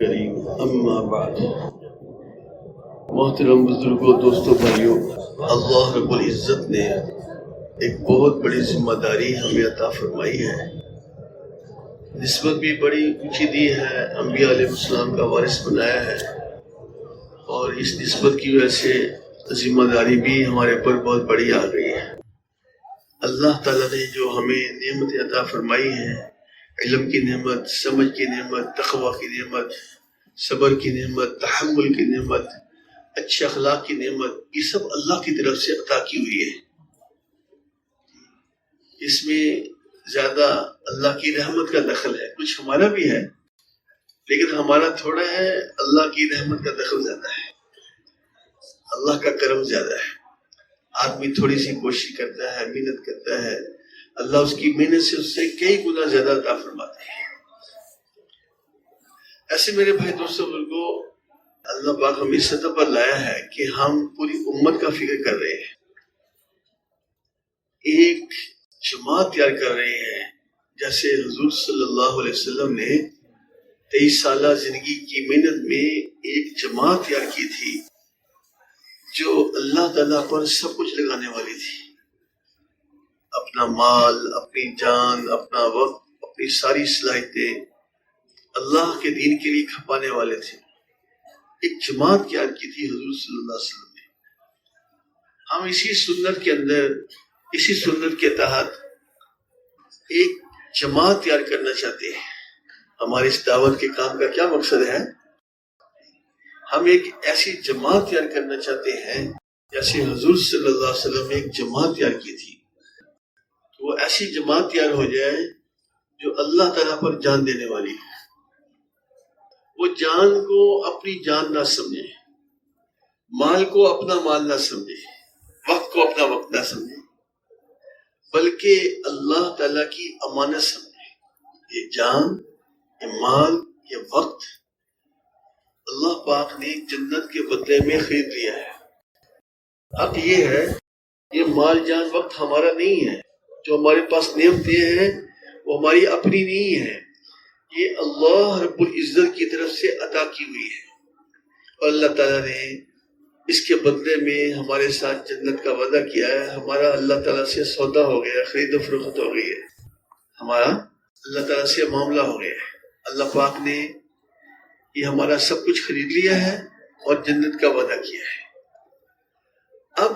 کریم اما بعد، محترم بزرگوں، دوستوں، بھائیوں، اللہ رب العزت نے ایک بہت بڑی ذمہ داری ہمیں عطا فرمائی ہے، نسبت بھی بڑی اونچی دی ہے، انبیاء علیہ السلام کا وارث بنایا ہے، اور اس نسبت کی وجہ سے ذمہ داری بھی ہمارے پر بہت بڑی آ گئی ہے۔ اللہ تعالیٰ نے جو ہمیں نعمت عطا فرمائی ہے، علم کی نعمت، سمجھ کی نعمت، تقوی کی نعمت، صبر کی نعمت، تحمل کی نعمت، اچھے اخلاق کی نعمت، یہ سب اللہ کی طرف سے عطا کی ہوئی ہے۔ اس میں زیادہ اللہ کی رحمت کا دخل ہے، کچھ ہمارا بھی ہے لیکن ہمارا تھوڑا ہے، اللہ کی رحمت کا دخل زیادہ ہے، اللہ کا کرم زیادہ ہے۔ آدمی تھوڑی سی کوشش کرتا ہے، محنت کرتا ہے، اللہ اس کی محنت سے اس سے کئی گنا زیادہ عطا فرماتے ہیں۔ ایسے میرے بھائی دوستوں بزرگوں، اللہ پاک ہمیں اس سطح پر لایا ہے کہ ہم پوری امت کا فکر کر رہے ہیں، ایک جماعت تیار کر رہے ہیں، جیسے حضور صلی اللہ علیہ وسلم نے 23 سالہ زندگی کی محنت میں ایک جماعت تیار کی تھی جو اللہ تعالیٰ پر سب کچھ لگانے والی تھی، اپنا مال، اپنی جان، اپنا وقت، اپنی ساری صلاحیتیں اللہ کے دین کے لیے کھپانے والے تھے۔ ایک جماعت تیار کی تھی حضور صلی اللہ علیہ وسلم نے۔ ہم اسی سنت کے اندر، اسی سنت کے تحت ایک جماعت تیار کرنا چاہتے ہیں۔ ہمارے اس دعوت کے کام کا کیا مقصد ہے؟ ہم ایک ایسی جماعت تیار کرنا چاہتے ہیں جیسے حضور صلی اللہ علیہ وسلم نے ایک جماعت تیار کی تھی، تو وہ ایسی جماعت تیار ہو جائے جو اللہ تعالیٰ پر جان دینے والی ہے، وہ جان کو اپنی جان نہ سمجھے، مال کو اپنا مال نہ سمجھے، وقت کو اپنا وقت نہ سمجھے، بلکہ اللہ تعالیٰ کی امانت سمجھے۔ یہ جان، یہ مال، یہ وقت اللہ پاک نے جنت کے بدلے میں خرید لیا ہے۔ اب یہ ہے، یہ مال جان وقت ہمارا نہیں ہے، جو ہمارے پاس نعمتیں ہیں وہ ہماری اپنی نہیں ہے، یہ اللہ رب العزت کی طرف سے عطا کی ہوئی ہے، اور اللہ تعالیٰ نے اس کے بدلے میں ہمارے ساتھ جنت کا وعدہ کیا ہے۔ ہمارا اللہ تعالیٰ سے سودا ہو گیا، خرید و فروخت ہو گئی ہے، ہمارا اللہ تعالیٰ سے معاملہ ہو گیا ہے۔ اللہ پاک نے یہ ہمارا سب کچھ خرید لیا ہے اور جنت کا وعدہ کیا ہے۔ اب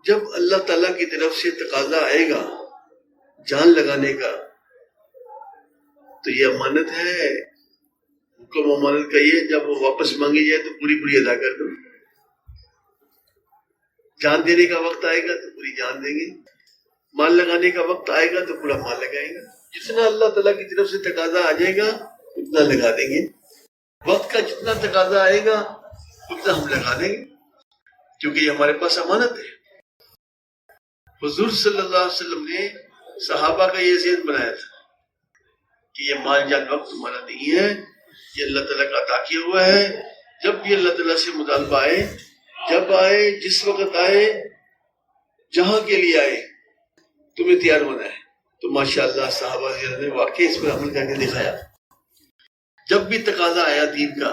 جب اللہ تعالیٰ کی طرف سے تقاضا آئے گا جان لگانے کا، تو یہ امانت ہے، حکم امانت کا یہ، جب وہ واپس مانگی جائے تو پوری پوری ادا کر دو۔ جان دینے کا وقت آئے گا تو پوری جان دیں گے، مال لگانے کا وقت آئے گا تو پورا مال لگائیں گے، جتنا اللہ تعالیٰ کی طرف سے تقاضا آ جائے گا اتنا لگا دیں گے، وقت کا جتنا تقاضا آئے گا اتنا ہم لگا دیں گے، کیونکہ یہ ہمارے پاس امانت ہے۔ حضور صلی اللہ علیہ وسلم نے صحابہ کا یہ ذہن بنایا تھا کہ یہ مال جان وقت ہمارا نہیں ہے، یہ اللہ تعالیٰ کا عطا کیا ہوا ہے۔ جب بھی اللہ تعالیٰ سے مطالبہ آئے، جب آئے، جس وقت آئے، جہاں کے لیے آئے، تمہیں تیار ہونا ہے۔ تو ماشاءاللہ صحابہ نے واقعی اس پر عمل کر کے دکھایا۔ جب بھی تقاضا آیا دین کا،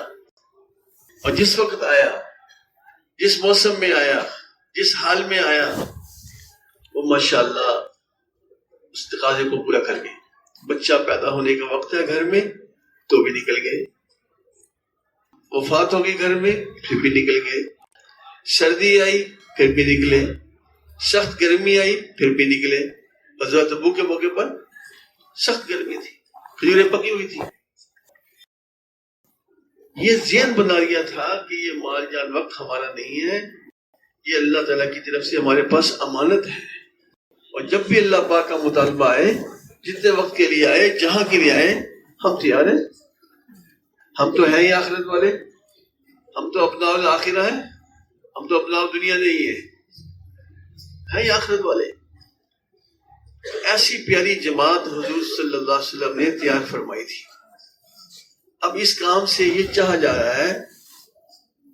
اور جس وقت آیا، جس موسم میں آیا، جس حال میں آیا، وہ ماشاءاللہ اس تقاضے کو پورا کر گئے۔ بچہ پیدا ہونے کا وقت ہے گھر میں تو بھی نکل گئے، وفات ہو گئی گھر میں پھر بھی نکل گئے، سردی آئی پھر بھی نکلے، سخت گرمی آئی پھر بھی نکلے۔ غزوہ تبوک کے موقع پر سخت گرمی تھی، کھجوریں پکی ہوئی تھی۔ یہ ذہن بنا لیا تھا کہ یہ مال جان وقت ہمارا نہیں ہے، یہ اللہ تعالیٰ کی طرف سے ہمارے پاس امانت ہے، اور جب بھی اللہ پاک کا مطالبہ آئے، جتنے وقت کے لیے آئے، جہاں کے لیے آئے، ہم تیار ہیں۔ ہم تو ہیں ہی آخرت والے، ہم تو اپنا الآخرہ ہے، ہم تو اپنا دنیا نہیں ہے ہی آخرت والے۔ ایسی پیاری جماعت حضور صلی اللہ علیہ وسلم نے تیار فرمائی تھی۔ اب اس کام سے یہ چاہا جا رہا ہے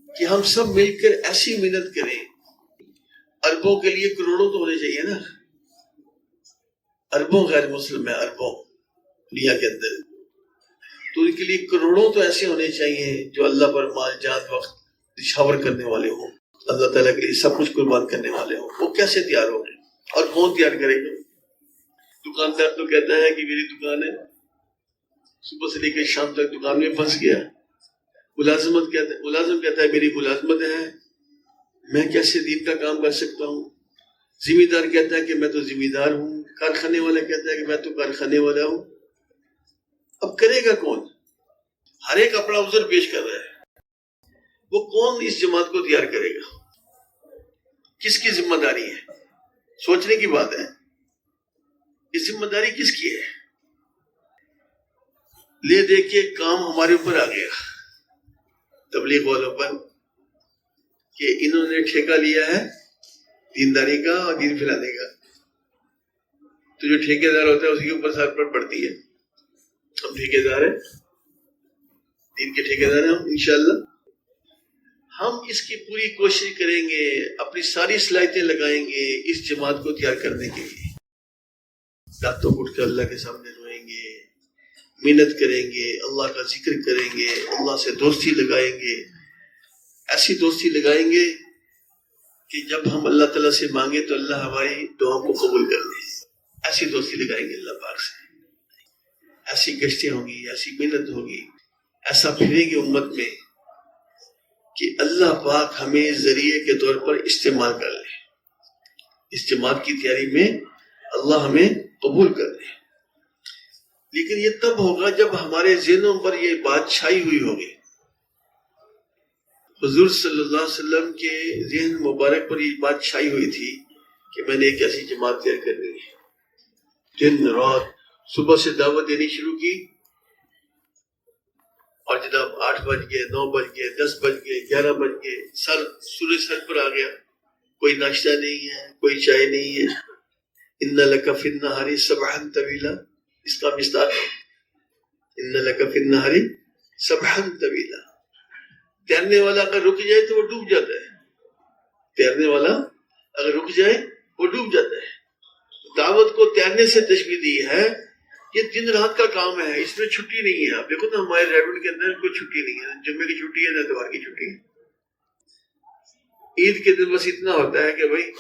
کہ ہم سب مل کر ایسی محنت کریں، اربوں کے لیے کروڑوں تو ہونے چاہیے نا، اربوں غیر مسلم ہے، اربوں دنیا کے اندر، تو ان کے لیے کروڑوں تو ایسے ہونے چاہیے جو اللہ پر مال جان وقت نشاور کرنے والے ہوں، اللہ تعالیٰ کے لیے سب کچھ قربان کرنے والے ہوں۔ وہ کیسے تیار ہوں گے اور کون تیار کرے گا؟ دکاندار تو کہتا ہے کہ میری دکان ہے، صبح سے لے کے شام تک دکان میں پھنس گیا۔ ملازم کہتا ہے میری ملازمت ہے، میں کیسے دین کا کام کر سکتا ہوں؟ ذمہ دار کہتا ہے کہ میں تو ذمہ دار ہوں، کارخانے والا کہتا ہے کہ میں تو کارخانے والا ہوں۔ اب کرے گا کون؟ ہر ایک اپنا عذر پیش کر رہا ہے، وہ کون اس جماعت کو تیار کرے گا؟ کس کی ذمہ داری ہے؟ سوچنے کی بات ہے، یہ ذمہ داری کس کی ہے؟ لے دے کے کام ہمارے اوپر آ گیا تبلیغ والوں پر کہ انہوں نے ٹھیکہ لیا ہے دینداری کا اور دین پھیلانے کا، تو جو ٹھیکیدار ہوتا ہے اسی کے اوپر سر پر پڑتی ہے۔ ہم ٹھیکیدار ہیں، دین کے ٹھیکیدار ہیں ہم انشاءاللہ۔ ہم اس کی پوری کوشش کریں گے، اپنی ساری صلاحیتیں لگائیں گے اس جماعت کو تیار کرنے کے لیے۔ راتوں کو اٹھ کر اللہ کے سامنے روئیں گے، محنت کریں گے، اللہ کا ذکر کریں گے، اللہ سے دوستی لگائیں گے، ایسی دوستی لگائیں گے کہ جب ہم اللہ تعالیٰ سے مانگے تو اللہ ہماری دعاؤں کو قبول کر لے۔ ایسی دوستی لگائیں گے اللہ پاک سے، ایسی گشتیں ہوں گی، ایسی محنت ہوگی، ایسا پھریں گے امت میں کہ اللہ پاک ہمیں ذریعے کے طور پر استعمال کر لے، اس جماعت کی تیاری میں اللہ ہمیں قبول کر لے۔ لیکن یہ تب ہوگا جب ہمارے ذہنوں پر یہ بات چھائی ہوئی ہوگی۔ حضور صلی اللہ علیہ وسلم کے ذہن مبارک پر یہ بات چھائی ہوئی تھی کہ میں نے ایک ایسی جماعت تیار کرنی ہے۔ دن رات صبح سے دعوت دینی شروع کی، اور جناب 8 بج گئے، 9 بج گئے، 10 بج گئے، 11 بج گئے، سورج سر پر آ گیا، کوئی ناشتہ نہیں ہے، کوئی چائے نہیں ہے۔ ان لک فی النہار سبحا طویلا، اس کا مصداق ہے ان لک فی النہار سبحا طویلا۔ تیرنے والا اگر رک جائے تو وہ ڈوب جاتا ہے، تیرنے والا اگر رک جائے وہ ڈوب جاتا ہے۔ دعوت کو تیرنے سے تشبیہ دی ہے، یہ دن رات کا کام ہے، اس میں چھٹی نہیں ہے۔ آپ دیکھو نا ہمارے ریونٹ کے اندر کوئی چھٹی نہیں ہے، جمعے کی چھٹی ہے نہ اتوار کی چھٹی ہے۔ عید کے دن بس اتنا ہوتا ہے کہ بھائی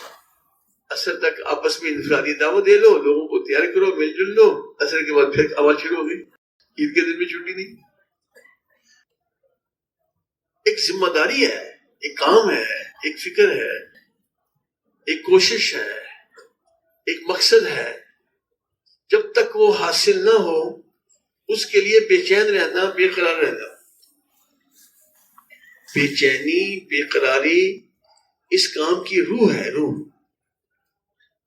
عصر تک آپس میں انفرادی دعوت دے لو، لوگوں کو تیار کرو، مل جل لو، عصر کے بعد پھر آواز شروع ہو گئی۔ عید کے دن میں چھٹی نہیں۔ ایک ذمہ داری ہے، ایک کام ہے، ایک فکر ہے، ایک کوشش ہے، ایک مقصد ہے۔ جب تک وہ حاصل نہ ہو اس کے لیے بے چین رہنا، بے قرار رہنا۔ بے چینی، بے قراری اس کام کی روح ہے، روح۔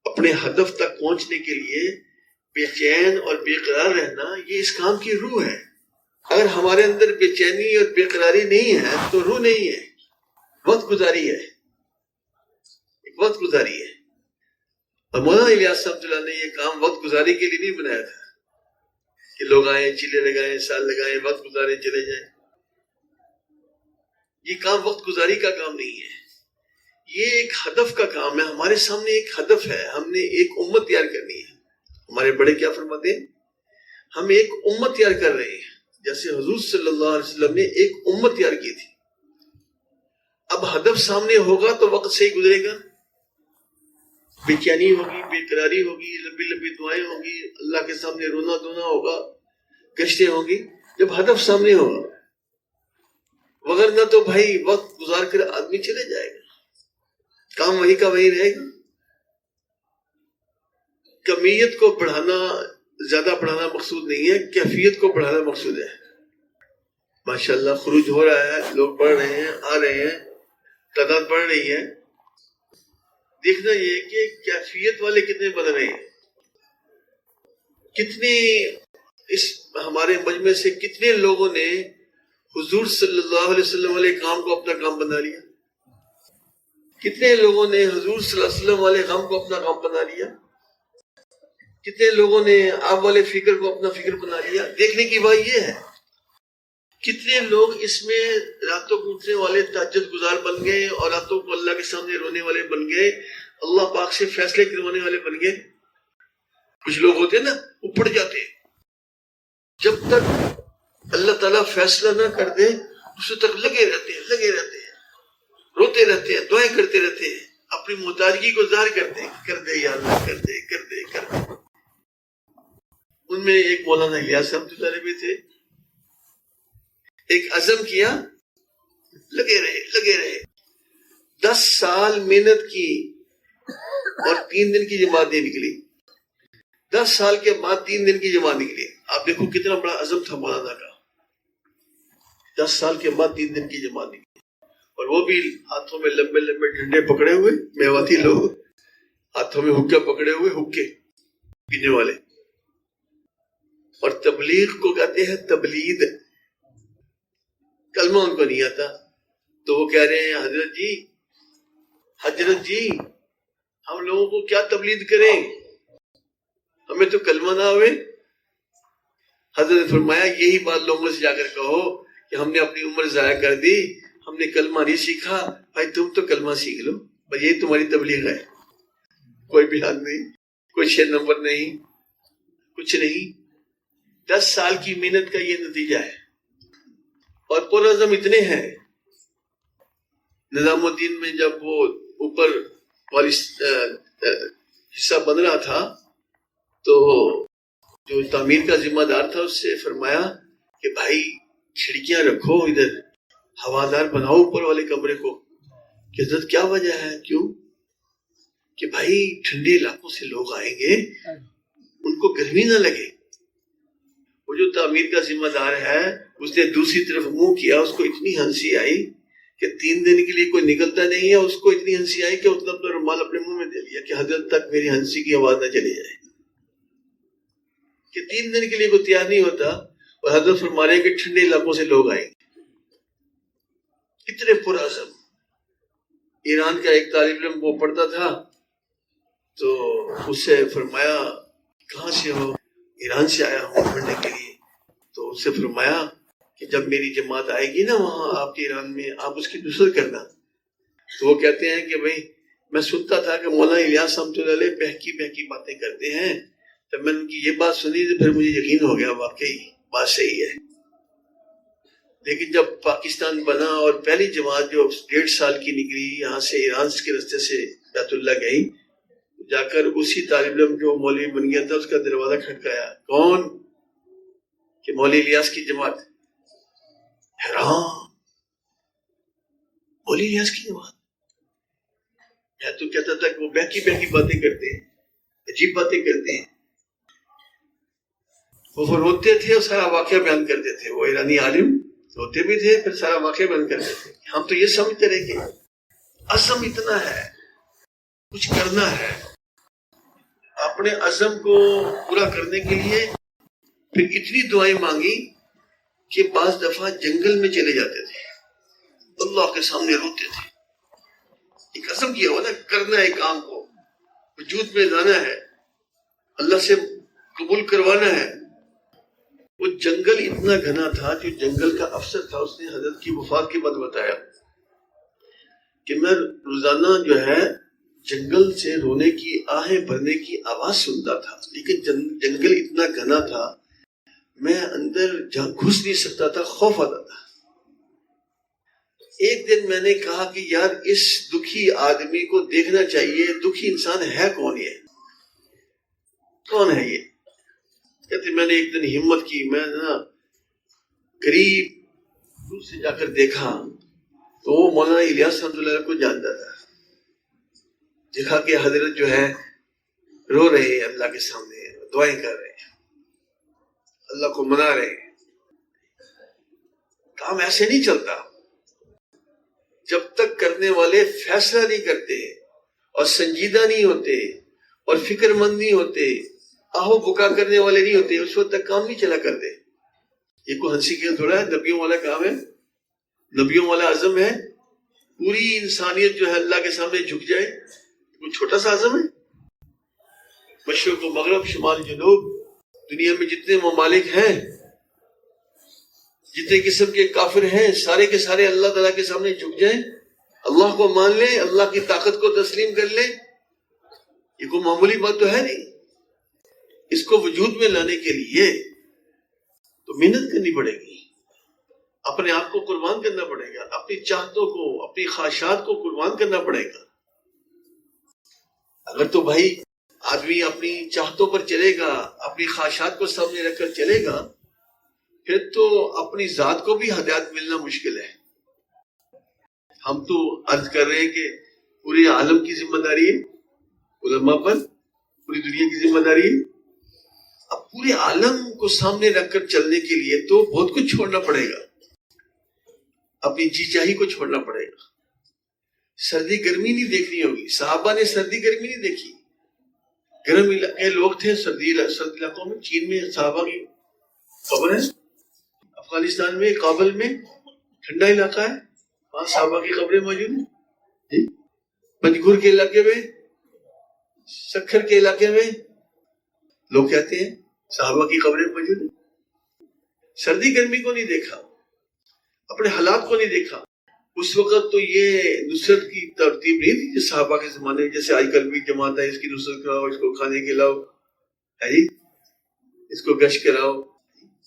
اپنے ہدف تک پہنچنے کے لیے بے چین اور بے قرار رہنا یہ اس کام کی روح ہے۔ اگر ہمارے اندر بے چینی اور بے قراری نہیں ہے تو روح نہیں ہے، وقت گزاری ہے، ایک وقت گزاری ہے۔ اور مولانا الیاس رحمۃ اللہ نے یہ کام وقت گزاری کے لیے نہیں بنایا تھا کہ لوگ آئیں، چیلے لگائیں، سال لگائیں، وقت گزاریں، چلے جائیں۔ یہ کام وقت گزاری کا کام نہیں ہے، یہ ایک ہدف کا کام ہے۔ ہمارے سامنے ایک ہدف ہے، ہم نے ایک امت تیار کرنی ہے۔ ہمارے بڑے کیا فرماتے ہیں؟ ہم ایک امت تیار کر رہے ہیں، جیسے حضور صلی اللہ علیہ وسلم نے ایک امت تیار کی تھی۔ اب ہدف سامنے ہوگا تو وقت سے ہی گزرے گا، بے چینی ہوگی، بے قراری ہوگی، لمبی لمبی دعائیں ہوں گی، اللہ کے سامنے رونا دھونا ہوگا، گشتیں ہوں گی، جب ہدف سامنے ہوگا۔ وگرنہ تو بھائی وقت گزار کر آدمی چلے جائے گا، کام وہی کا وہی رہے گا۔ کمیت کو بڑھانا، زیادہ بڑھانا مقصود نہیں ہے، کیفیت کو بڑھانا مقصود ہے۔ ماشاءاللہ خروج ہو رہا ہے، لوگ پڑھ رہے ہیں، آ رہے ہیں، تعداد بڑھ رہی ہے۔ دیکھنا یہ کہ کیفیت والے کتنے بن رہے ہیں، کتنے اس ہمارے مجمع سے کتنے لوگوں نے حضور صلی اللہ علیہ وسلم والے کام کو اپنا کام بنا لیا، کتنے لوگوں نے حضور صلی اللہ علیہ وسلم والے کام کو اپنا کام بنا لیا، کتنے لوگوں نے آپ والے فکر کو اپنا فکر بنا لیا۔ دیکھنے کی بات یہ ہے کتنے لوگ اس میں راتوں کو اٹھنے والے تہجد گزار بن گئے اور راتوں کو اللہ کے سامنے رونے والے بن گئے، اللہ پاک سے فیصلے کروانے والے بن گئے۔ کچھ لوگ ہوتے ہیں نا، وہ پڑ جاتے ہیں، جب تک اللہ تعالیٰ فیصلہ نہ کر دے دوسرے تک لگے رہتے ہیں روتے رہتے ہیں، دعائیں کرتے رہتے ہیں، اپنی محتاجگی کو ظاہر کرتے ہیں، کر دے یا اللہ، کر دے کر دے کر دے۔ ان میں ایک مولانا الیاس رحمۃ اللہ علیہ بھی تھے، ایک عزم کیا، لگے رہے 10 سال محنت کی اور 3 دن کی جماعت نہیں نکلی۔ 10 سال کے بعد 3 دن کی جماعت نکلی۔ آپ دیکھو کتنا بڑا عزم تھا مولانا کا۔ 10 سال کے بعد 3 دن کی جماعت نکلی، اور وہ بھی ہاتھوں میں لمبے لمبے ڈنڈے پکڑے ہوئے، میواتی لوگ ہاتھوں میں حکے پکڑے ہوئے، حکے پینے والے، اور تبلیغ کو کہتے ہیں تبلیغ، کلمہ ان کو نہیں آتا، تو وہ کہہ رہے ہیں حضرت جی ہم لوگوں کو کیا تبلیغ کریں، ہمیں تو کلمہ نہ آوے۔ حضرت نے فرمایا یہی بات لوگوں سے جا کر کہو کہ ہم نے اپنی عمر ضائع کر دی، ہم نے کلمہ نہیں سیکھا، بھائی تم تو کلمہ سیکھ لو، بھائی یہ تمہاری تبلیغ ہے۔ کوئی بیان نہیں، کوئی 6 نمبر نہیں، کچھ نہیں۔ 10 سال کی محنت کا یہ نتیجہ ہے۔ اور پرعزم اتنے ہیں، نظام الدین میں جب وہ اوپر والی حصہ بن رہا تھا تو جو تعمیر کا ذمہ دار تھا اس سے فرمایا کہ بھائی کھڑکیاں رکھو، ادھر ہوادار بناؤ اوپر والے کمرے کو۔ کہ حضرت کیا وجہ ہے؟ کیوں؟ کہ بھائی ٹھنڈے علاقوں سے لوگ آئیں گے، ان کو گرمی نہ لگے۔ وہ جو تعمیر کا ذمہ دار ہے اس نے دوسری طرف منہ کیا، اس کو اتنی ہنسی آئی کہ 3 دن کے لیے کوئی نکلتا نہیں ہے، اس کو اتنی ہنسی آئی کہ اس نے اپنا رومال اپنے منہ میں دے لیا کہ حضرت تک میری ہنسی کی آواز نہ چلی جائے، کہ 3 دن کے لیے کوئی تیار نہیں ہوتا، اور حضرت فرما رہے ہیں کہ ٹھنڈے علاقوں سے لوگ آئیں گے۔ اتنے پرعزم۔ ایران کا ایک طالب علم وہ پڑھتا تھا تو اس سے فرمایا کہاں سے ہو؟ ایران سے آیا ہوں پڑھنے کے لیے۔ تو اس سے فرمایا کہ جب میری جماعت آئے گی نا وہاں آپ کے ایران میں، آپ اس کی نصرت کرنا۔ تو وہ کہتے ہیں کہ بھائی میں سنتا تھا کہ مولانا الیاس رحمۃ اللہ علیہ بہکی باتیں کرتے ہیں، جب میں نے ان کی یہ بات سنی تو پھر مجھے یقین ہو گیا واقعی بات صحیح ہے۔ لیکن جب پاکستان بنا اور پہلی جماعت جو 1.5 سال کی نکلی یہاں سے ایران کے راستے سے بیت اللہ گئی، جا کر اسی طالب علم جو مولوی بن گیا تھا اس کا دروازہ کھٹکایا، کون؟ کہ مولوی الیاس کی جماعت۔ حیران، مولوی الیاس کی جماعت؟ میں تو کہتا تھا کہ وہ بہکی باتیں کرتے ہیں، عجیب باتیں کرتے ہیں۔ وہ روتے تھے اور سارا واقعہ بیان کرتے تھے، وہ ایرانی عالم روتے بھی تھے پھر سارا واقعہ بیان کرتے تھے۔ ہم تو یہ سمجھتے رہے کہ عزم اتنا ہے، کچھ کرنا ہے، اپنے عزم کو پورا کرنے کے لیے پھر اتنی دعائیں مانگی کہ بعض دفعہ جنگل میں چلے جاتے تھے، اللہ کے سامنے روتے تھے۔ ایک عزم کیا ہوا نا، کرنا ہے کام کو، وجود میں لانا ہے، اللہ سے قبول کروانا ہے۔ وہ جنگل اتنا گھنا تھا، جو جنگل کا افسر تھا اس نے حضرت کی وفات کے بعد بتایا کہ میں روزانہ جو ہے جنگل سے رونے کی آہیں بھرنے کی آواز سنتا تھا، لیکن جنگل اتنا گھنا تھا میں اندر گھس نہیں سکتا تھا، خوف آتا تھا۔ ایک دن میں نے کہا کہ یار اس دکھی آدمی کو دیکھنا چاہیے، دکھی انسان ہے کون؟ یہ کون ہے؟ یہ کہتے میں نے ایک دن ہمت کی، میں نا قریب دور سے جا کر دیکھا تو وہ مولانا الیاس رحمۃ اللہ علیہ کو جانتا تھا۔ دیکھا کہ حضرت جو ہے رو رہے ہیں اللہ کے سامنے، دعائیں کر رہے ہیں، اللہ کو منا رہے ہیں۔ کام ایسے نہیں چلتا جب تک کرنے والے فیصلہ نہیں کرتے اور سنجیدہ نہیں ہوتے اور فکر مند نہیں ہوتے، آہو بکا کرنے والے نہیں ہوتے، اس وقت تک کام نہیں چلا کرتے۔ یہ کوئی ہنسی کھیل تھوڑا ہے، نبیوں والا کام ہے، نبیوں والا عزم ہے۔ پوری انسانیت جو ہے اللہ کے سامنے جھک جائے، کوئی چھوٹا سا عزم ہے؟ مشرق و مغرب، شمال جنوب، دنیا میں جتنے ممالک ہیں، جتنے قسم کے کافر ہیں، سارے کے سارے اللہ تعالیٰ کے سامنے جھک جائیں، اللہ کو مان لیں، اللہ کی طاقت کو تسلیم کر لیں۔ یہ کوئی معمولی بات تو ہے نہیں۔ اس کو وجود میں لانے کے لیے تو محنت کرنی پڑے گی۔ اپنے آپ کو قربان کرنا پڑے گا، اپنی چاہتوں کو، اپنی خواہشات کو قربان کرنا پڑے گا۔ اگر تو بھائی آدمی اپنی چاہتوں پر چلے گا، اپنی خواہشات کو سامنے رکھ کر چلے گا، پھر تو اپنی ذات کو بھی ہدایت ملنا مشکل ہے۔ ہم تو عرض کر رہے ہیں کہ پورے عالم کی ذمہ داری ہے علماء پر، پوری دنیا کی ذمہ داری ہے۔ اب پورے عالم کو سامنے رکھ کر چلنے کے لیے تو بہت کچھ چھوڑنا پڑے گا، اپنی جی چاہی کو چھوڑنا پڑے گا۔ سردی گرمی نہیں دیکھنی ہوگی، صحابہ نے سردی گرمی نہیں دیکھی۔ گرم علاقے لوگ تھے، سردی علاقوں میں، چین میں صحابہ کی قبر ہے، افغانستان میں کابل میں ٹھنڈا علاقہ ہے، وہاں صحابہ کی قبریں موجود ہیں جی۔ پنجگور کے علاقے میں، سکھر کے علاقے میں لوگ کہتے ہیں صحابہ کی قبریں موجود ہیں۔ سردی گرمی کو نہیں دیکھا، اپنے حالات کو نہیں دیکھا۔ اس وقت تو یہ نصرت کی ترتیب نہیں تھی کہ صحابہ کے زمانے میں جیسے آج کل بھی جماعت ہے، اس کی نصرت کراؤ، اس کو کھانے کھلاؤ ہے جی، اس کو گشت کراؤ۔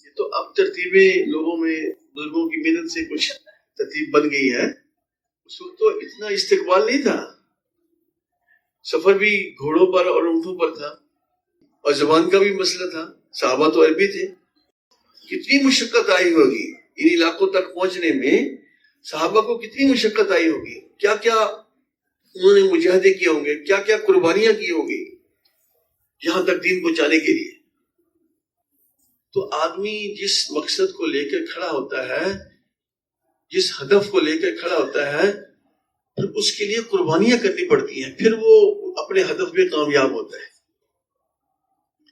یہ تو اب ترتیبیں لوگوں میں بزرگوں کی محنت سے کچھ ترتیب بن گئی ہے۔ اس وقت تو اتنا استقبال نہیں تھا، سفر بھی گھوڑوں پر اور اونٹوں پر تھا، اور زبان کا بھی مسئلہ تھا، صحابہ تو عربی تھے۔ کتنی مشقت آئی ہوگی ان علاقوں تک پہنچنے میں، صحابہ کو کتنی مشقت آئی ہوگی، کیا کیا انہوں نے مجاہدے کیے ہوں گے، کیا کیا قربانیاں کی ہوں گی یہاں تک دین پہنچانے کے لیے۔ تو آدمی جس مقصد کو لے کر کھڑا ہوتا ہے، جس ہدف کو لے کر کھڑا ہوتا ہے، پھر اس کے لیے قربانیاں کرنی پڑتی ہیں، پھر وہ اپنے ہدف میں کامیاب ہوتا ہے۔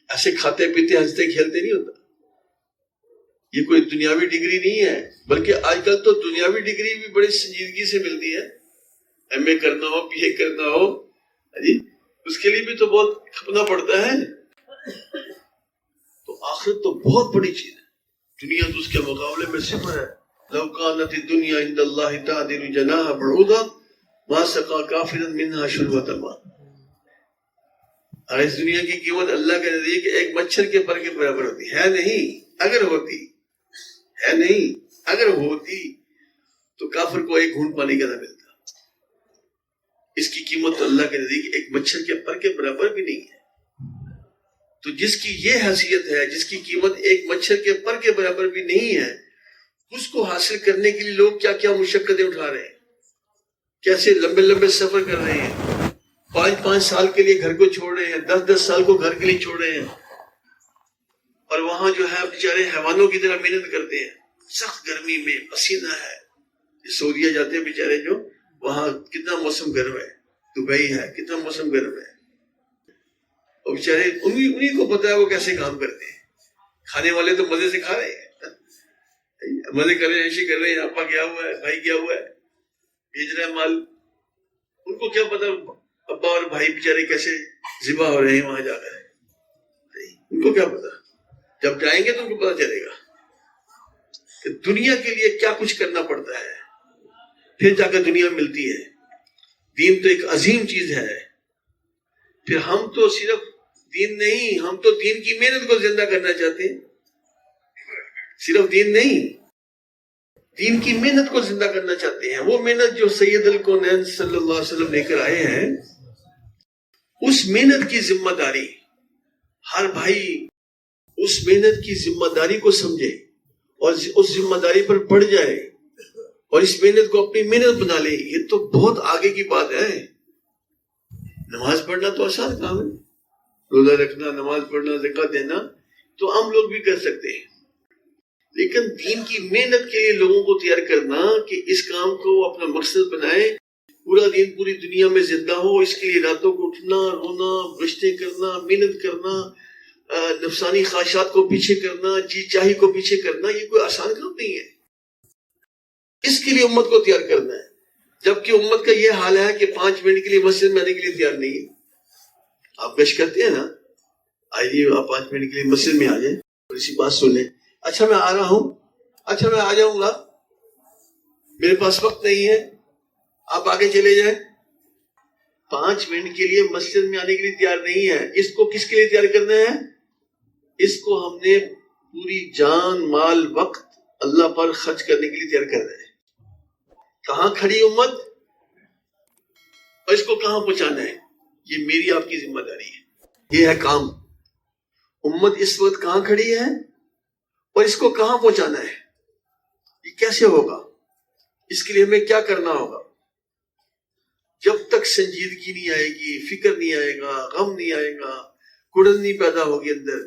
ایسے کھاتے پیتے ہنستے کھیلتے نہیں ہوتا۔ یہ کوئی دنیاوی ڈگری نہیں ہے، بلکہ آج کل تو دنیاوی ڈگری بھی بڑی سنجیدگی سے ملتی ہے۔ ایم اے کرنا ہو، پی اے کرنا ہو جی، اس کے لیے بھی تو بہت کھپنا پڑتا ہے۔ تو آخرت تو بہت بڑی چیز ہے، دنیا تو اس کے مقابلے میں صفر ہے۔ لو کانت الدنیا عند اللہ تعدل جناح بعوضہ ما سقى کافرا منها شربة ماء۔ اس دنیا کی قیمت اللہ کے نزدیک ایک مچھر کے پر کے برابر ہوتی ہے نہیں، اگر ہوتی ہے نہیں، اگر ہوتی تو کافر کو ایک گھونٹ پانی کا نہ ملتا۔ اس کی قیمت تو اللہ کے نزدیک ایک مچھر کے پر کے برابر بھی نہیں ہے۔ تو جس کی یہ حیثیت ہے، جس کی قیمت ایک مچھر کے پر کے برابر بھی نہیں ہے، اس کو حاصل کرنے کے لیے لوگ کیا کیا مشقتیں اٹھا رہے ہیں، کیسے لمبے لمبے سفر کر رہے ہیں، 5-5 سال کے لیے گھر کو چھوڑ رہے ہیں، 10-10 سال کو گھر کے لیے چھوڑ رہے ہیں، اور وہاں جو ہے بیچارے حیوانوں کی طرح محنت کرتے ہیں، سخت گرمی میں پسینہ ہے۔ سعودیہ جاتے ہیں بیچارے جو، وہاں کتنا موسم گرم ہے، دبئی ہے کتنا موسم گرم ہے، اور بیچارے انہیں کو پتا ہے وہ کیسے کام کرتے ہیں۔ کھانے والے تو مزے سے کھا رہے ہیں، مزے کر رہے ہیں، ایشی کر رہے ہیں، آپا گیا ہوا ہے، بھائی گیا ہوا ہے، بھیج رہا ہے مال۔ ان کو کیا پتا ابا اور بھائی بیچارے کیسے ذبح ہو رہے ہیں وہاں جا کر، ان کو کیا پتا۔ جب جائیں گے تو ان کو پتا چلے گا کہ دنیا کے لیے کیا کچھ کرنا پڑتا ہے، پھر جا کر دنیا ملتی ہے۔ دین تو ایک عظیم چیز ہے۔ پھر ہم تو صرف دین نہیں، ہم تو دین کی محنت کو زندہ کرنا چاہتے ہیں، صرف دین نہیں، دین کی محنت کو زندہ کرنا چاہتے ہیں۔ وہ محنت جو سید الکونین صلی اللہ علیہ وسلم لے کر آئے ہیں، اس محنت کی ذمہ داری ہر بھائی اس محنت کی ذمہ داری کو سمجھے اور اس ذمہ داری پر پڑ جائے اور اس محنت کو اپنی محنت بنا لے۔ یہ تو بہت آگے کی بات ہے۔ نماز پڑھنا تو آسان کام ہے، روزہ رکھنا، نماز پڑھنا، زکوٰۃ دینا تو عام لوگ بھی کر سکتے ہیں، لیکن دین کی محنت کے لیے لوگوں کو تیار کرنا کہ اس کام کو اپنا مقصد بنائے، پورا دین پوری دنیا میں زندہ ہو، اس کے لیے راتوں کو اٹھنا، رونا، گشتیں کرنا، محنت کرنا، نفسانی خواہشات کو پیچھے کرنا، جی چاہی کو پیچھے کرنا، یہ کوئی آسان کام نہیں ہے۔ اس کے لیے امت کو تیار کرنا ہے، جبکہ امت کا یہ حال ہے کہ 5 منٹ کے لیے مسجد میں آنے کے لیے تیار نہیں ہے۔ آپ گشت کرتے ہیں نا، آئیے آپ 5 منٹ کے لیے مسجد میں آ جائیں، تھوڑی سی بات سن لیں، اچھا میں آ رہا ہوں، اچھا میں آ جاؤں گا، میرے پاس وقت نہیں ہے، آپ آگے چلے جائیں۔ 5 منٹ کے لیے مسجد میں آنے کے لیے تیار نہیں ہے۔ اس کو کس کے لیے تیار کرنا ہے؟ اس کو ہم نے پوری جان، مال، وقت اللہ پر خرچ کرنے کے لیے تیار کر رہے ہیں. کہاں کھڑی امت اور اس کو کہاں پہنچانا ہے، یہ میری آپ کی ذمہ داری ہے. یہ ہے کام. امت اس وقت کہاں کھڑی ہے اور اس کو کہاں پہنچانا ہے، یہ کیسے ہوگا، اس کے لیے ہمیں کیا کرنا ہوگا. جب تک سنجیدگی نہیں آئے گی، فکر نہیں آئے گا، غم نہیں آئے گا، کڑن نہیں پیدا ہوگی اندر،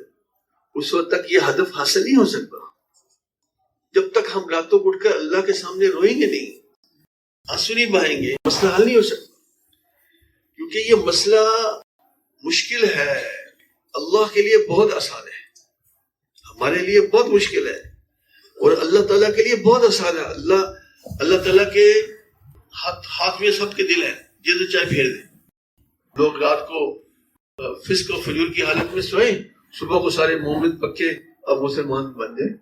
اس وقت تک یہ ہدف حاصل نہیں ہو سکتا. جب تک ہم راتوں کو اٹھ کر اللہ کے سامنے روئیں گے نہیں، آنسو نہیں بہائیں گے، مسئلہ حل نہیں ہو سکتا. کیونکہ یہ مسئلہ مشکل ہے، اللہ کے لیے بہت آسان ہے، ہمارے لیے بہت مشکل ہے، اور اللہ تعالیٰ کے لیے بہت آسان ہے. اللہ تعالیٰ کے ہاتھ میں سب کے دل ہیں، جیسے چاہے پھیر دیں. لوگ رات کو فسق و فجور کی حالت میں سوئیں، صبح کو سارے مومن پکے اور مسلمان بن جائیں.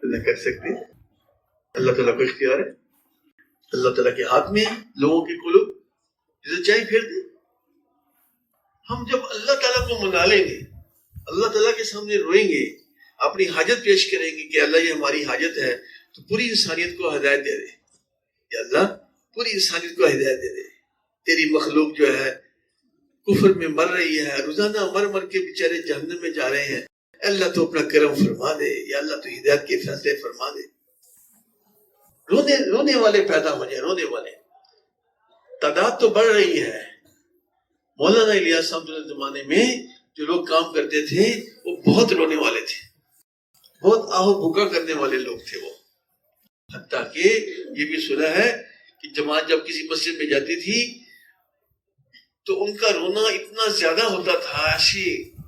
اللہ کر سکتے ہیں، اللہ تعالیٰ کو اختیار ہے، اللہ تعالیٰ کے ہاتھ میں ہے لوگوں کے قلوب، جسے چاہے پھیر دیں. ہم جب اللہ تعالیٰ کو منا لیں گے، اللہ تعالیٰ کے سامنے روئیں گے، اپنی حاجت پیش کریں گے کہ اللہ یہ ہماری حاجت ہے، تو پوری انسانیت کو ہدایت دے دے. یا اللہ پوری انسانیت کو ہدایت دے دے. تیری مخلوق جو ہے کفر میں مر رہی ہے، روزانہ مر کے بیچارے جہنم میں جا رہے ہیں، اللہ تو اپنا کرم فرما دے، یا اللہ تو ہدایت کے فیصلے فرما دے. رونے والے پیدا ہو جائیں، رونے والے. تعداد تو بڑھ رہی ہے. مولانا الیاس صاحب کے زمانے میں جو لوگ کام کرتے تھے وہ بہت رونے والے تھے، بہت آہو بھوکا کرنے والے لوگ تھے وہ. حتیٰ کہ یہ بھی سنا ہے کہ جماعت جب کسی مسجد میں جاتی تھی تو ان کا رونا اتنا زیادہ ہوتا تھا،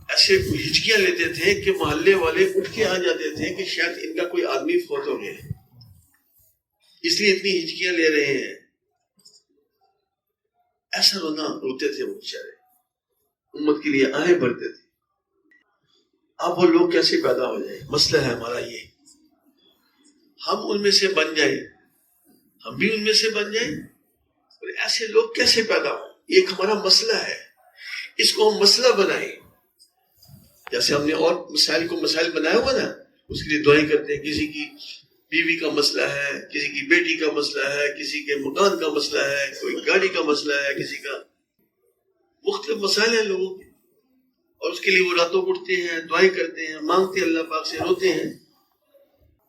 ایسے ہچکیاں لیتے تھے کہ محلے والے اٹھ کے آ جاتے تھے کہ شاید ان کا کوئی آدمی فوت ہو گیا، اس لیے اتنی ہچکیاں لے رہے ہیں. ایسا روتے تھے وہ بیچارے، امت کے لیے آہیں بھرتے تھے. اب وہ لوگ کیسے پیدا ہو جائیں؟ مسئلہ ہے ہمارا یہ. ہم ان میں سے بن جائیں، ہم بھی ان میں سے بن جائیں، اور ایسے لوگ کیسے پیدا ہوں؟ ایک ہمارا مسئلہ ہے، اس کو ہم مسئلہ بنائیں. جیسے ہم نے اور مسائل کو مسائل بنایا ہوا نا، اس کے لیے دعائیں کرتے ہیں. کسی کی بیوی کا مسئلہ ہے، کسی کی بیٹی کا مسئلہ ہے، کسی کے مکان کا مسئلہ ہے، کوئی گاڑی کا مسئلہ ہے، کسی کا مختلف مسائل ہیں لوگوں کے، اور اس کے لیے وہ راتوں کو اٹھتے ہیں، دعائیں کرتے ہیں، مانگتے ہیں اللہ پاک سے، روتے ہیں.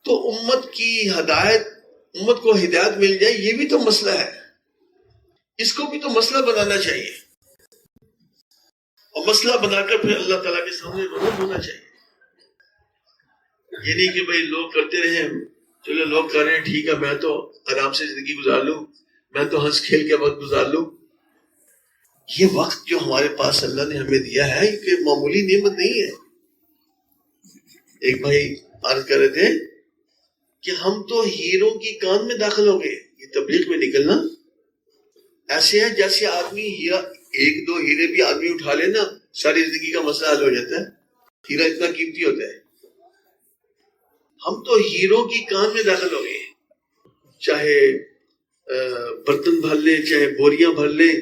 تو امت کی ہدایت، امت کو ہدایت مل جائے، یہ بھی تو مسئلہ ہے. اس کو بھی تو مسئلہ بنانا چاہیے، اور مسئلہ بنا کر پھر اللہ تعالیٰ کے سامنے رونا ہونا چاہیے. یہ نہیں کہ بھئی لوگ کرتے رہے، چلو لوگ کر رہے ہیں ٹھیک ہے، میں تو آرام سے زندگی گزار لوں، میں تو ہنس کھیل کے وقت گزار لوں. یہ وقت جو ہمارے پاس اللہ نے ہمیں دیا ہے یہ معمولی نعمت نہیں ہے. ایک بھائی عرض کر رہے تھے کہ ہم تو ہیروں کی کان میں داخل ہو گئے. یہ تبلیغ میں نکلنا ایسے ہے جیسے آدمی ہیرا، ایک دو ہیرے بھی آدمی اٹھا لے نا، ساری زندگی کا مسئلہ حل ہو جاتا ہے. ہیرا اتنا قیمتی ہوتا ہے. ہم تو ہیروں کی کان میں داخل ہو گئے، چاہے برتن بھر لیں، چاہے بوریاں بھر لیں،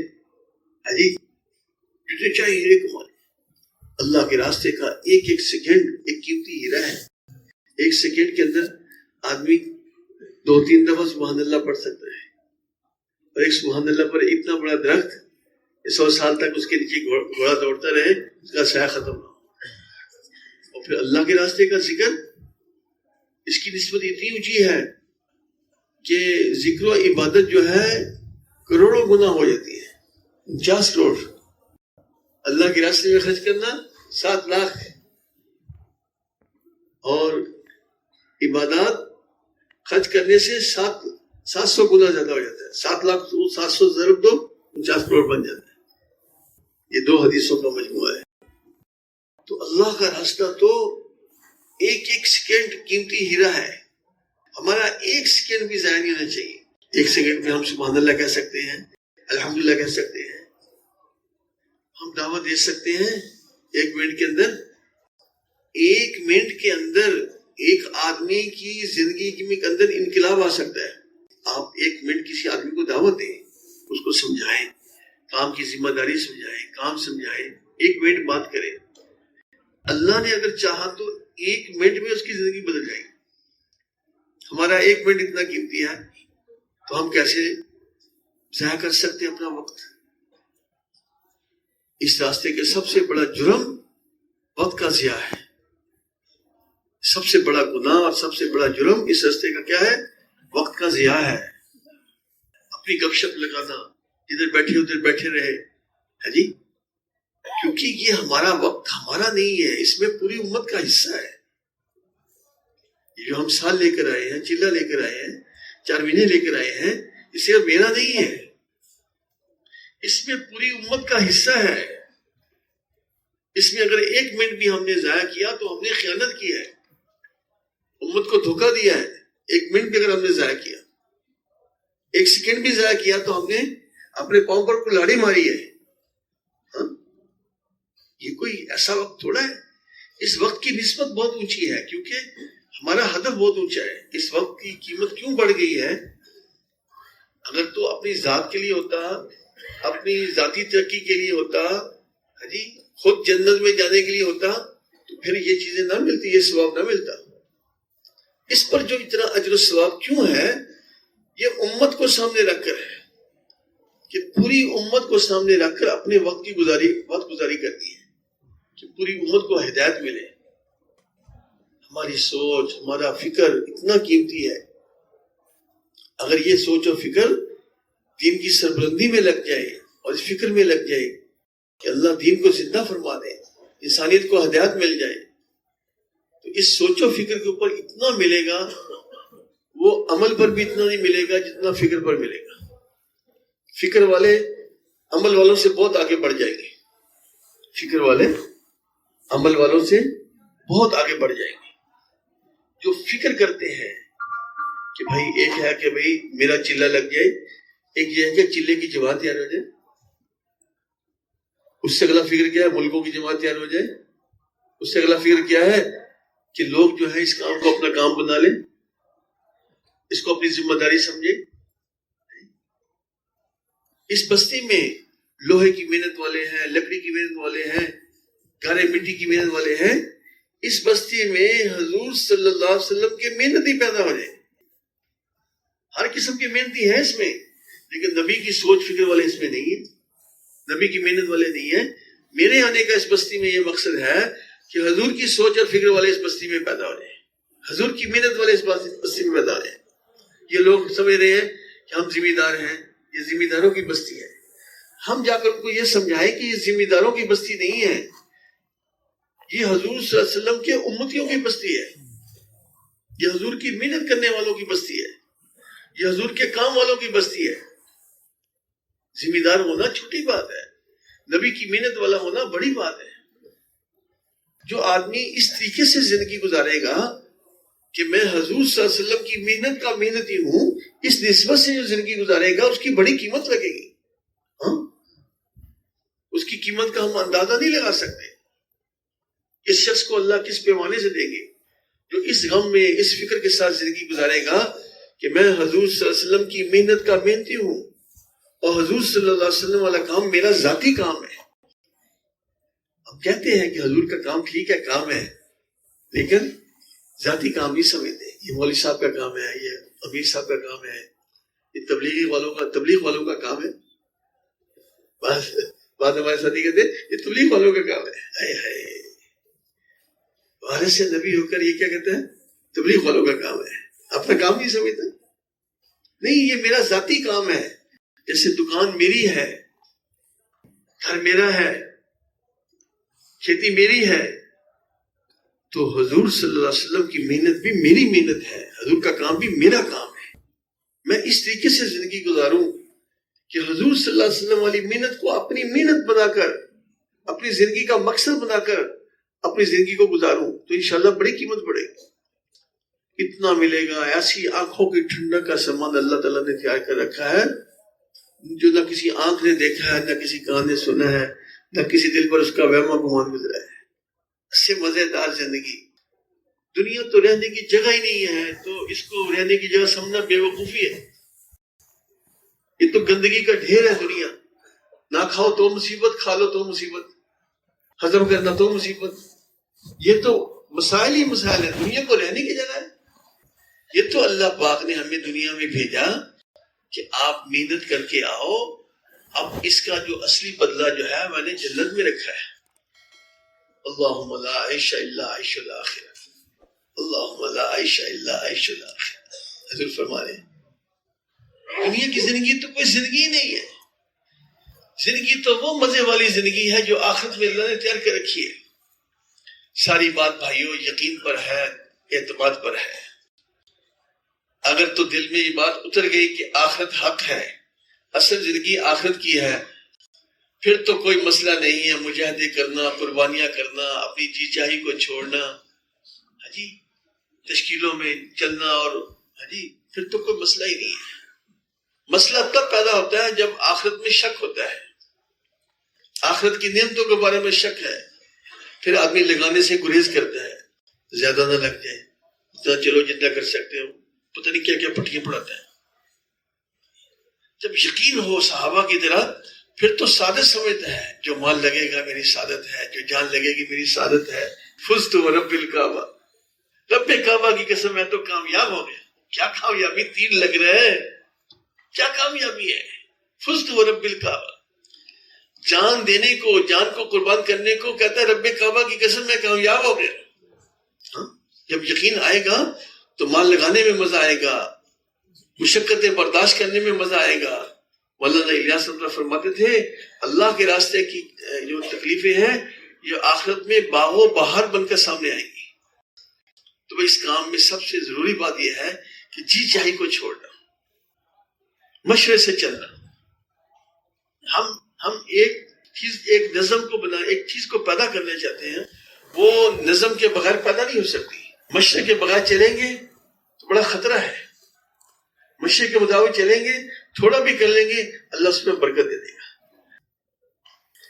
جی جسے چاہے ہیرے کما لیں. اللہ کے راستے کا ایک ایک سیکنڈ ایک قیمتی ہیرا ہے. ایک سیکنڈ کے اندر آدمی 2-3 دفعہ سبحان اللہ پڑھ سکتا ہے، اور ایک سبحان اللہ پر اتنا بڑا درخت 100 سال تک اس کے نیچے گھوڑا دوڑتا رہے، اس کا سایہ ختم نہ ہو. اور پھر اللہ کے راستے کا ذکر، اس کی نسبت اتنی اونچی ہے کہ ذکر و عبادت جو ہے کروڑوں گنا ہو جاتی ہے. 50 کروڑ اللہ کے راستے میں خرچ کرنا 7 لاکھ، اور عبادات خرچ کرنے سے 700 گنا زیادہ ہو جاتا ہے. 7 لاکھ 700 ضرب دو 50 کروڑ بن جاتا ہے. یہ 2 حدیثوں کا مجموعہ ہے. تو اللہ کا راستہ تو ایک ایک سیکنڈ قیمتی ہیرا ہے. ہمارا ایک سیکنڈ بھی ضائع نہیں ہونا چاہیے. ایک سیکنڈ میں ہم سبحان اللہ کہہ سکتے ہیں، الحمدللہ کہہ سکتے ہیں، ہم دعوت دے سکتے ہیں. 1 منٹ کے اندر، 1 منٹ کے اندر ایک آدمی کی زندگی کے اندر انقلاب آ سکتا ہے. آپ 1 منٹ کسی آدمی کو دعوت دیں، اس کو سمجھائیں، کام کی ذمہ داری سمجھائیں، کام سمجھائیں، 1 منٹ بات کریں. اللہ نے اگر چاہا تو 1 منٹ میں اس کی زندگی بدل جائے گی. ہمارا 1 منٹ اتنا قیمتی ہے تو ہم کیسے ضائع کر سکتے ہیں اپنا وقت؟ اس راستے کے سب سے بڑا جرم وقت کا ضیاع ہے. سب سے بڑا گناہ اور سب سے بڑا جرم اس راستے کا کیا ہے؟ وقت کا ضیاع ہے. اپنی گپ شپ لگانا، ادھر بیٹھے رہے ہے جی، کیونکہ یہ ہمارا وقت ہمارا نہیں ہے، اس میں پوری امت کا حصہ ہے. یہ جو ہم سال لے کر آئے ہیں، چلہ لے کر آئے ہیں، 4 مہینے لے کر آئے ہیں، اس سے میرا نہیں ہے، اس میں پوری امت کا حصہ ہے. اس میں اگر 1 منٹ بھی ہم نے ضائع کیا تو ہم نے خیانت کی ہے، امت کو دھوکہ دیا ہے. 1 منٹ بھی اگر ہم نے ضائع کیا، 1 سیکنڈ بھی ضائع کیا تو ہم نے اپنے پاؤں پر کلاڑی ماری ہے. ہاں؟ یہ کوئی ایسا وقت تھوڑا ہے. اس وقت کی نسبت بہت اونچی ہے کیونکہ ہمارا ہدف بہت اونچا ہے. اس وقت کی قیمت کیوں بڑھ گئی ہے؟ اگر تو اپنی ذات کے لیے ہوتا، اپنی ذاتی ترقی کے لیے ہوتا، جی خود جنت میں جانے کے لیے ہوتا تو پھر یہ چیزیں نہ ملتی، یہ ثواب نہ ملتا. اس پر جو اتنا اجر و ثواب کیوں ہے؟ یہ امت کو سامنے رکھ کر ہے کہ پوری امت کو سامنے رکھ کر اپنے وقت گزاری کرنی ہے کہ پوری امت کو ہدایت ملے. ہماری سوچ، ہمارا فکر اتنا قیمتی ہے. اگر یہ سوچ اور فکر دین کی سربلندی میں لگ جائے اور اس فکر میں لگ جائے کہ اللہ دین کو زندہ فرما دے، انسانیت کو ہدایت مل جائے، تو اس سوچ و فکر کے اوپر اتنا ملے گا، وہ عمل پر بھی اتنا نہیں ملے گا جتنا فکر پر ملے گا. فکر والے عمل والوں سے بہت آگے بڑھ جائیں گے، فکر والے عمل والوں سے بہت آگے بڑھ جائیں گے. جو فکر کرتے ہیں کہ بھائی ایک ہے کہ بھائی میرا چلہ لگ جائے، ایک یہ ہے کہ چلے کی جماعت تیار ہو جائے، اس سے اگلا فکر کیا ہے ملکوں کی جماعت تیار ہو جائے، اس سے اگلا فکر کیا ہے کہ لوگ جو ہے اس کام کو اپنا کام بنا لیں، اس کو اپنی ذمہ داری سمجھے. اس بستی میں لوہے کی محنت والے ہیں، لکڑی کی محنت والے ہیں، گارے مٹی کی محنت والے ہیں. اس بستی میں حضور صلی اللہ علیہ وسلم کے محنتی پیدا ہو جائے. ہر قسم کی محنتی ہے اس میں، لیکن نبی کی سوچ فکر والے اس میں نہیں ہے، نبی کی محنت والے نہیں ہیں. میرے آنے کا اس بستی میں یہ مقصد ہے کہ حضور کی سوچ اور فکر والے اس بستی میں پیدا ہو جائیں، حضور کی محنت والے اس بستی میں پیدا ہو جائیں. یہ لوگ سمجھ رہے ہیں کہ ہم ذمہ دار ہیں، یہ ذمہ داروں کی بستی ہے. ہم جا کر ان کو یہ سمجھائیں کہ یہ ذمہ داروں کی بستی نہیں ہے، یہ حضور صلی اللہ علیہ وسلم کے امتیوں کی بستی ہے، یہ حضور کی محنت کرنے والوں کی بستی ہے، یہ حضور کے کام والوں کی بستی ہے. ذمہ دار ہونا چھوٹی بات ہے، نبی کی محنت والا ہونا بڑی بات ہے. جو آدمی اس طریقے سے زندگی گزارے گا کہ میں حضور صلی اللہ علیہ وسلم کی محنت کا محنتی ہوں، اس نسبت سے جو زندگی گزارے گا اس کی بڑی قیمت لگے گی. ہاں؟ اس کی قیمت کا ہم اندازہ نہیں لگا سکتے. اس شخص کو اللہ کس پیمانے سے دیں گے جو اس غم میں، اس فکر کے ساتھ زندگی گزارے گا کہ میں حضور صلی اللہ علیہ وسلم کی محنت کا محنتی ہوں اور حضور صلی اللہ علیہ وسلم والا کام میرا ذاتی کام ہے. ہم کہتے ہیں کہ حضور کا کام ٹھیک ہے، کام ہے، لیکن ذاتی کام نہیں سمجھتے. یہ مولوی صاحب کا کام ہے، یہ امیر صاحب کا کام ہے، یہ تبلیغ والوں کا کام ہے. بعد ہمارے ساتھی کہتے ہیں یہ تبلیغ والوں کا کام ہے. وارث نبی ہو کر یہ کیا کہتے ہیں؟ تبلیغ والوں کا کام ہے. اپنا کام نہیں سمجھتا. نہیں، یہ میرا ذاتی کام ہے. جیسے دکان میری ہے، گھر میرا ہے، کھیتی میری ہے، تو حضور صلی اللہ علیہ وسلم کی محنت بھی میری محنت ہے، حضور کا کام بھی میرا کام ہے. میں اس طریقے سے زندگی گزاروں کہ حضور صلی اللہ علیہ وسلم والی محنت کو اپنی محنت بنا کر، اپنی زندگی کا مقصد بنا کر اپنی زندگی کو گزاروں تو انشاءاللہ بڑی قیمت بڑھے گی. اتنا ملے گا. ایسی آنکھوں کی ٹھنڈک کا سامان اللہ تعالیٰ نے تیار کر رکھا ہے جو نہ کسی آنکھ نے دیکھا ہے، نہ کسی کان نے سنا ہے، نہ کسی دل پر اس کا وہم و گمان گزرا ہے. اس سے مزیدار زندگی. دنیا تو رہنے کی جگہ ہی نہیں ہے، تو اس کو رہنے کی جگہ سمجھنا بے وقوفی ہے. یہ تو گندگی کا ڈھیر ہے دنیا. نہ کھاؤ تو مصیبت، کھا لو تو مصیبت، ہضم کرنا تو مصیبت. یہ تو مسائل ہی مسائل ہیں. دنیا کو رہنے کی جگہ ہے. یہ تو اللہ پاک نے ہمیں دنیا میں بھیجا کہ آپ محنت کر کے آؤ، اب اس کا جو اصلی بدلہ جو ہے میں نے جنت میں رکھا ہے۔ اللہم لا عیش الا عیش الاخرہ، اللہم لا عیش الا عیش الاخرہ۔ حضور فرما رہے ہیں دنیا کی زندگی تو کوئی زندگی نہیں ہے، زندگی تو وہ مزے والی زندگی ہے جو آخرت میں اللہ نے تیار کر رکھی ہے۔ ساری بات بھائیو یقین پر ہے، اعتماد پر ہے۔ اگر تو دل میں یہ بات اتر گئی کہ آخرت حق ہے، اصل زندگی آخرت کی ہے، پھر تو کوئی مسئلہ نہیں ہے مجاہدے کرنا، قربانیاں کرنا، اپنی جی چاہی کو چھوڑنا، ہاں جی، تشکیلوں میں چلنا، اور ہاں جی پھر تو کوئی مسئلہ ہی نہیں ہے۔ مسئلہ تب پیدا ہوتا ہے جب آخرت میں شک ہوتا ہے، آخرت کی نعمتوں کے بارے میں شک ہے، پھر آدمی لگانے سے گریز کرتا ہے، زیادہ نہ لگ جائے، اتنا چلو جتنا کر سکتے ہو، پتہ نہیں کیا کیا پٹیاں پڑھاتا ہے۔ جب یقین ہو صحابہ کی طرح، پھر تو سعادت سمجھتا ہے، جو مال لگے گا میری سعادت ہے، جو جان لگے گی میری سعادت ہے۔ فزت ورب الکعبہ، رب کعبہ کی قسم میں تو کامیاب ہو گیا۔ کیا کامیابی، تیر لگ رہا ہے، کیا کامیابی ہے۔ فزت ورب الکعبہ، جان دینے کو، جان کو قربان کرنے کو کہتا ہے رب کعبہ کی قسم میں کامیاب ہو گیا۔ ہاں؟ جب یقین آئے گا تو مال لگانے میں مزہ آئے گا، مشقتیں برداشت کرنے میں مزہ آئے گا۔ مولانا الیاس اللہ فرماتے تھے اللہ کے راستے کی جو تکلیفیں ہیں یہ آخرت میں باغ و بہار بن کر سامنے آئیں گی۔ تو اس کام میں سب سے ضروری بات یہ ہے کہ جی چاہی کو چھوڑنا، مشورے سے چلنا۔ ہم ایک نظم کو ایک چیز کو پیدا کرنا چاہتے ہیں، وہ نظم کے بغیر پیدا نہیں ہو سکتی۔ مشورے کے بغیر چلیں گے تو بڑا خطرہ ہے، مشورے کے مطابق چلیں گے، تھوڑا بھی کر لیں گے اللہ اس میں برکت دے دے گا۔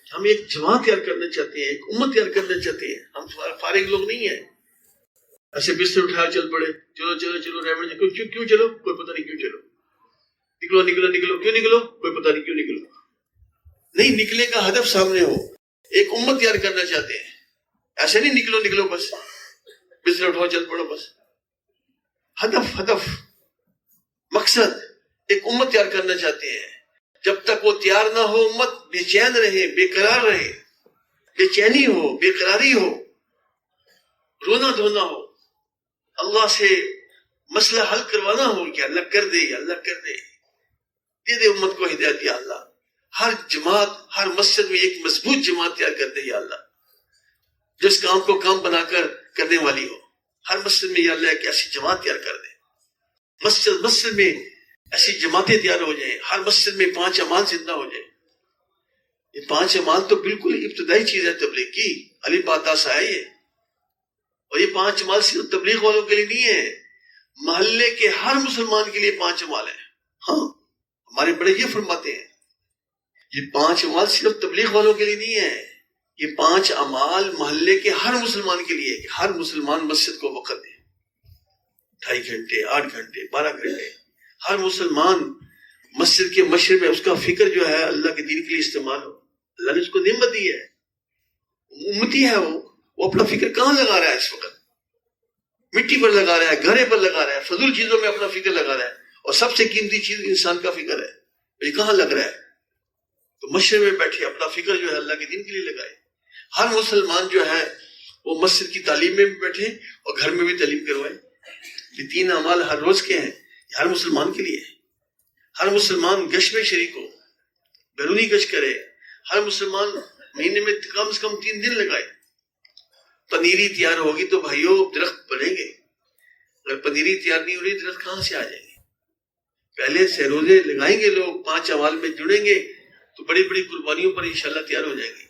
ہم ایک جماعت تیار کرنا چاہتے ہیں، ایک امت تیار کرنا چاہتے ہیں، ہم فارغ لوگ نہیں ہیں ایسے بستر اٹھایا چل پڑے، چلو چلو چلو ریمنڈ، کیوں چلو، کوئی پتہ نہیں کیوں چلو، نکلو نکلو نکلو، کیوں نکلو، کوئی پتہ نہیں کیوں نکلو۔ نہیں، نکلے کا ہدف سامنے ہو۔ ایک امت تیار کرنا چاہتے ہیں، ایسے نہیں نکلو نکلو بس، بستر اٹھاؤ چل پڑو بس۔ ہدف مقصد، ایک امت تیار کرنا چاہتے ہیں۔ جب تک وہ تیار نہ ہو امت بے چین رہے، بے قرار رہے، بے چینی ہو، بے قراری ہو، رونا دھونا ہو، اللہ سے مسئلہ حل کروانا ہو کہ اللہ کر دے، اللہ کر دے، دے دے امت کو ہدایت یا اللہ۔ ہر جماعت، ہر مسجد میں ایک مضبوط جماعت تیار کر دے یا اللہ، جس کام کو کام بنا کر کرنے والی ہو۔ ہر مسجد میں یا اللہ ایک ایسی جماعت تیار کر دے، مسجد میں ایسی جماعتیں تیار ہو جائیں، ہر مسجد میں 5 اعمال زندہ ہو جائیں۔ یہ 5 اعمال تو بالکل ابتدائی چیز ہے تبلیغ کی، علی پاتا سا ہے یہ۔ اور یہ 5 اعمال صرف تبلیغ والوں کے لیے نہیں ہے، محلے کے ہر مسلمان کے لیے 5 اعمال ہیں۔ ہاں، ہمارے بڑے یہ فرماتے ہیں یہ 5 اعمال صرف تبلیغ والوں کے لیے نہیں ہے، یہ 5 اعمال محلے کے ہر مسلمان کے لیے، کہ ہر مسلمان مسجد کو وقت دے، 2.5 گھنٹے، 8 گھنٹے، 12 گھنٹے، ہر مسلمان مسجد کے مشرق میں اس کا فکر جو ہے اللہ کے دین کے لیے استعمال ہو۔ اللہ نے اس کو نعمت دی ہے، امتی ہے، وہ اپنا فکر کہاں لگا رہا ہے اس وقت؟ مٹی پر لگا رہا ہے، گھرے پر لگا رہا ہے، فضول چیزوں میں اپنا فکر لگا رہا ہے، اور سب سے قیمتی چیز انسان کا فکر ہے، یہ کہاں لگ رہا ہے؟ تو مشرق میں بیٹھے اپنا فکر جو ہے اللہ کے دین کے لیے لگائے۔ ہر مسلمان جو ہے وہ مسجد کی تعلیم میں بھی بیٹھے اور گھر میں بھی تعلیم کروائے۔ یہ 3 اعمال ہر روز کے ہیں، یہ ہر مسلمان کے لیے ہے۔ ہر مسلمان گشت میں شریک ہو، بیرونی گشت کرے، ہر مسلمان مہینے میں کم سے کم 3 دن لگائے۔ پنیری تیار ہوگی تو بھائیو درخت بڑھیں گے، اگر پنیری تیار نہیں ہو رہی درخت کہاں سے آ جائیں گے؟ پہلے سے روزے لگائیں گے لوگ، 5 اعمال میں جڑیں گے تو بڑی بڑی قربانیوں پر انشاءاللہ تیار ہو جائیں گے۔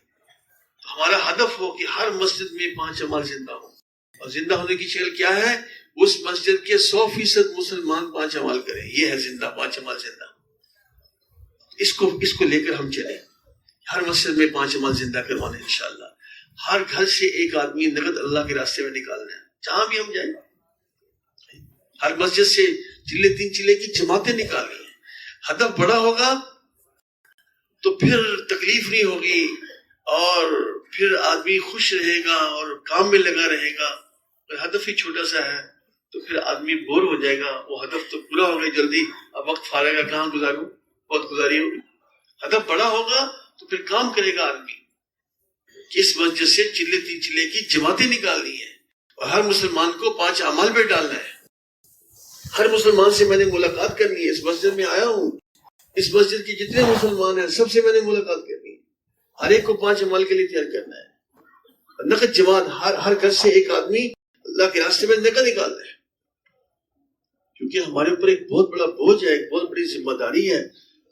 تو ہمارا ہدف ہو کہ ہر مسجد میں 5 اعمال زندہ ہوں، اور زندہ ہونے کی شکل کیا ہے؟ اس مسجد کے 100% مسلمان 5 اعمال کریں، یہ ہے زندہ، 5 اعمال زندہ۔ اس کو لے کر ہم چلیں، ہر مسجد میں 5 اعمال زندہ کروانے انشاءاللہ۔ ہر گھر سے ایک آدمی نقد اللہ کے راستے میں نکالنا ہے، جہاں بھی ہم جائیں۔ ہر مسجد سے 3 چلے کی جماعتیں نکالنی ہیں۔ ہدف بڑا ہوگا تو پھر تکلیف نہیں ہوگی، اور پھر آدمی خوش رہے گا اور کام میں لگا رہے گا۔ ہدف ہی چھوٹا سا ہے تو پھر آدمی بور ہو جائے گا. وہ ہدف تو پورا ہو گیا جلدی, اب وقت فارغ ہے کہاں گزاروں, وقت گزاری ہوگی. ہدف بڑا ہوگا تو پھر کام کرے گا آدمی کہ اس مسجد سے چلے 3 چلے کی جماعتیں نکالنی ہیں اور ہر مسلمان کو 5 اعمال پہ ڈالنا ہے. ہر مسلمان سے میں نے ملاقات کرنی ہے. اس مسجد میں آیا ہوں, اس مسجد کے جتنے مسلمان ہیں سب سے میں نے ملاقات کرنی ہے. ہر ایک کو 5 اعمال کے لیے تیار کرنا ہے. نقد جماعت, ہر گھر سے ایک آدمی اللہ کے راستے میں نقد نکالنا ہے. کیونکہ ہمارے اوپر ایک بہت بڑا بوجھ ہے, ایک بہت بڑی ذمہ داری ہے.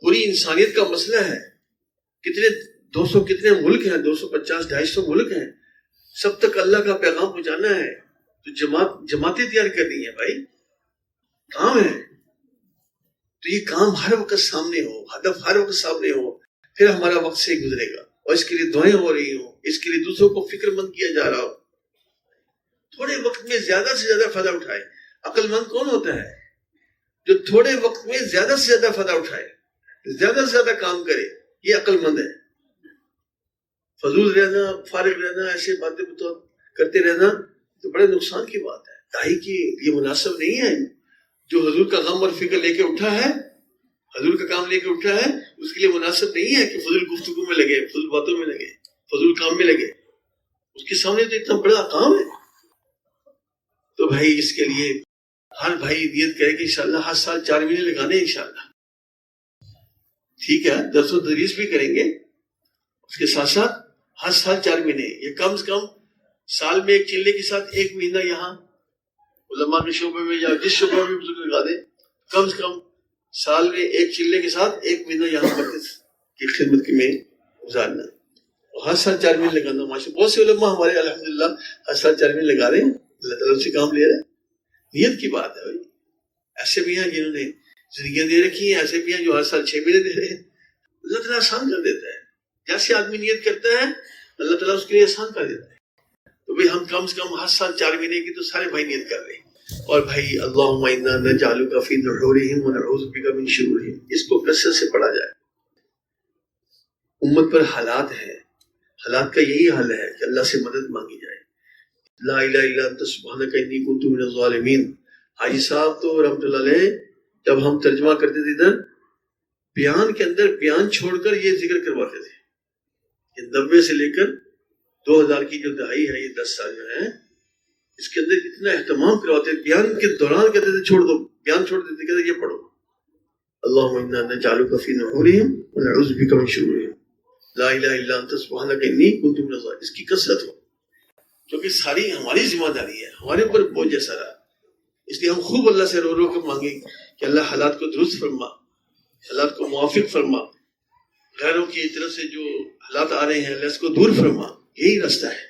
پوری انسانیت کا مسئلہ ہے. کتنے 200 کتنے ملک ہیں, 250 250 ملک ہیں. سب تک اللہ کا پیغام پہنچانا ہے. تو جماعتیں تیار کرنی ہے بھائی, کام ہے. تو یہ کام ہر وقت سامنے ہو, ہدف ہر وقت سامنے ہو, پھر ہمارا وقت سے گزرے گا. اور اس کے لیے دعائیں ہو رہی ہوں, اس کے لیے دوسروں کو فکر مند کیا جا رہا ہو. تھوڑے وقت میں زیادہ سے زیادہ فائدہ اٹھائے. عقل مند کون ہوتا ہے؟ جو تھوڑے وقت میں زیادہ سے زیادہ فائدہ اٹھائے, زیادہ سے زیادہ کام کرے, یہ عقل مند ہے. فضول رہنا, فارغ رہنا, ایسے باتیں کرتے رہنا تو بڑے نقصان کی بات ہے. دائی کی یہ مناسب نہیں ہے. جو حضور کا غم اور فکر لے کے اٹھا ہے, حضور کا کام لے کے اٹھا ہے, اس کے لیے مناسب نہیں ہے کہ فضول گفتگو میں لگے, فضول باتوں میں لگے, فضول کام میں لگے. اس کے سامنے تو اتنا بڑا کام ہے. تو بھائی اس کے لیے ہر بھائی نیت کرے کہ انشاءاللہ ہر سال 4 مہینے لگانے ہیں انشاءاللہ. ٹھیک ہے, درس و تدریس بھی کریں گے, اس کے ساتھ ساتھ ہر سال 4 مہینے. یہ کم سے کم سال میں ایک چلے کے ساتھ 1 مہینہ یہاں علماء کے شعبے میں یا جس شعبے میں بزرگ لگا دیں, کم سے کم سال میں ایک چلے کے ساتھ 1 مہینہ یہاں مرکز کی خدمت میں گزارنا. اور ہر سال 4 مہینے لگانا. ماشاء بہت سے علماء ہمارے الحمدللہ ہر سال 4 مہینے لگا رہے ہیں. اللہ تعالیٰ سے کام لے رہے ہیں. نیت کی بات ہے بھائی. ایسے بھی ہیں جنہوں نے زندگیاں دے رکھی ہیں, ایسے بھی ہیں جو ہر سال 6 مہینے دے رہے ہیں. اللہ تعالیٰ آسان کر دیتا ہے. جیسے آدمی نیت کرتا ہے اللہ تعالیٰ اس کے لیے آسان کر دیتا ہے. تو بھائی ہم کم سے کم ہر سال 4 مہینے کی تو سارے بھائی نیت کر رہے ہیں. اور بھائی اللہم انا نجعلک فی نحورہم ونعوذ بک من شرورہم, اس کو کثرت سے پڑھا جائے. امت پر حالات ہے, حالات کا یہی حل ہے کہ اللہ سے مدد مانگی جائے. لا الہ الا انت سبحانک انی کنت من الظالمین. حاجی صاحب تو رحمۃ اللہ علیہ جب ہم ترجمہ کرتے تھے ادھر بیان کے اندر بیان چھوڑ کر یہ ذکر کرواتے تھے. یہ 90 سے لے کر 2000 کی جو دہائی ہے, یہ 10 سال جو ہے, اس کے اندر اتنا اہتمام کرواتے ہیں. بیان کے دوران کہتے تھے چھوڑ دو, بیان چھوڑ دیتے, کہتے یہ پڑھو اللہم انا نجعلک فی نحورہم ونعوذ بک من شرورہم لا الہ الا انت سبحانک انی کنت من الظالمین. اس کی کثرت ہو, کیونکہ ساری ہماری ذمہ داری ہے, ہمارے اوپر بوجھ ہے سارا. اس لیے ہم خوب اللہ سے رو رو کے مانگیں کہ اللہ حالات کو درست فرما, حالات کو موافق فرما, غیروں کی طرف سے جو حالات آ رہے ہیں اللہ اس کو دور فرما. یہی راستہ ہے.